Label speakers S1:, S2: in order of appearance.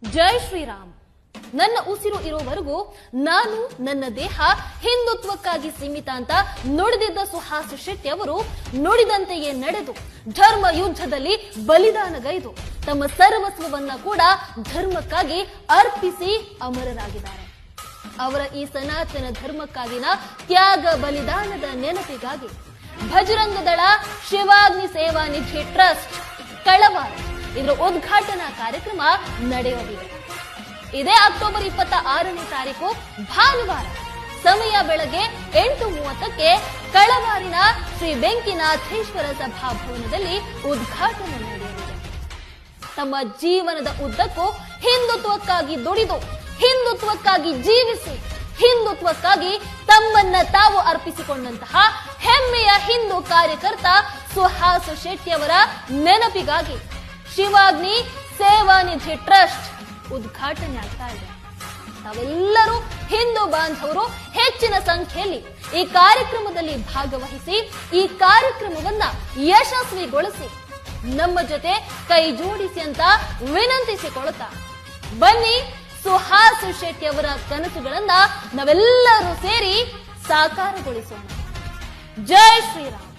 S1: ಜೈ ಶ್ರೀರಾಮ್. ನನ್ನ ಉಸಿರು ಇರೋವರೆಗೂ ನಾನು ನನ್ನ ದೇಹ ಹಿಂದುತ್ವಕ್ಕಾಗಿ ಸೀಮಿತ ಅಂತ ನುಡಿದಿದ್ದ ಸುಹಾಸ್ ಶೆಟ್ಟಿ ಅವರು ನುಡಿದಂತೆಯೇ ನಡೆದು ಧರ್ಮ ಯುದ್ಧದಲ್ಲಿ ಬಲಿದಾನಗೈದು ತಮ್ಮ ಸರ್ವಸ್ವವನ್ನ ಕೂಡ ಧರ್ಮಕ್ಕಾಗಿ ಅರ್ಪಿಸಿ ಅಮರರಾಗಿದ್ದಾರೆ. ಅವರ ಈ ಸನಾತನ ಧರ್ಮಕ್ಕಾಗಿನ ತ್ಯಾಗ ಬಲಿದಾನದ ನೆನಪಿಗಾಗಿ ಭಜರಂಗ ದಳ ಶಿವಾಗ್ನಿ ಸೇವಾ ನಿಧಿ ಟ್ರಸ್ಟ್ ಕಳವಾರ ಇದರ ಉದ್ಘಾಟನಾ ಕಾರ್ಯಕ್ರಮ ನಡೆಯಲಿದೆ. ಇದೇ ಅಕ್ಟೋಬರ್ 26ನೇ ತಾರೀಕು ಭಾನುವಾರ ಸಮಯ ಬೆಳಗ್ಗೆ 8:30ಕ್ಕೆ ಕಳವಾರಿನ ಶ್ರೀ ಬೆಂಕಿನಾಥೇಶ್ವರ ಸಭಾಭವನದಲ್ಲಿ ಉದ್ಘಾಟನೆ ನಡೆಯಲಿದೆ. ತಮ್ಮ ಜೀವನದ ಉದ್ದಕ್ಕೂ ಹಿಂದುತ್ವಕ್ಕಾಗಿ ದುಡಿದು ಹಿಂದುತ್ವಕ್ಕಾಗಿ ಜೀವಿಸಿ ಹಿಂದುತ್ವಕ್ಕಾಗಿ ತಮ್ಮನ್ನ ತಾವು ಅರ್ಪಿಸಿಕೊಂಡಂತಹ ಹೆಮ್ಮೆಯ ಹಿಂದೂ ಕಾರ್ಯಕರ್ತ ಸುಹಾಸ್ ಶೆಟ್ಟಿ ಅವರ ನೆನಪಿಗಾಗಿ ಶಿವಾಗ್ನಿ ಸೇವಾ ನಿಧಿ ಟ್ರಸ್ಟ್ ಉದ್ಘಾಟನೆ ಆಗ್ತಾ ಇದೆ. ತಾವೆಲ್ಲರೂ ಹಿಂದೂ ಬಾಂಧವರು ಹೆಚ್ಚಿನ ಸಂಖ್ಯೆಯಲ್ಲಿ ಈ ಕಾರ್ಯಕ್ರಮದಲ್ಲಿ ಭಾಗವಹಿಸಿ ಈ ಕಾರ್ಯಕ್ರಮವನ್ನ ಯಶಸ್ವಿಗೊಳಿಸಿ ನಮ್ಮ ಜೊತೆ ಕೈ ಜೋಡಿಸಿ ಅಂತ ವಿನಂತಿಸಿಕೊಳ್ಳುತ್ತಾ ಬನ್ನಿ, ಸುಹಾಸ್ ಶೆಟ್ಟಿ ಅವರ ಕನಸುಗಳನ್ನ ನಾವೆಲ್ಲರೂ ಸೇರಿ ಸಾಕಾರಗೊಳಿಸೋಣ. ಜೈ ಶ್ರೀರಾಮ್.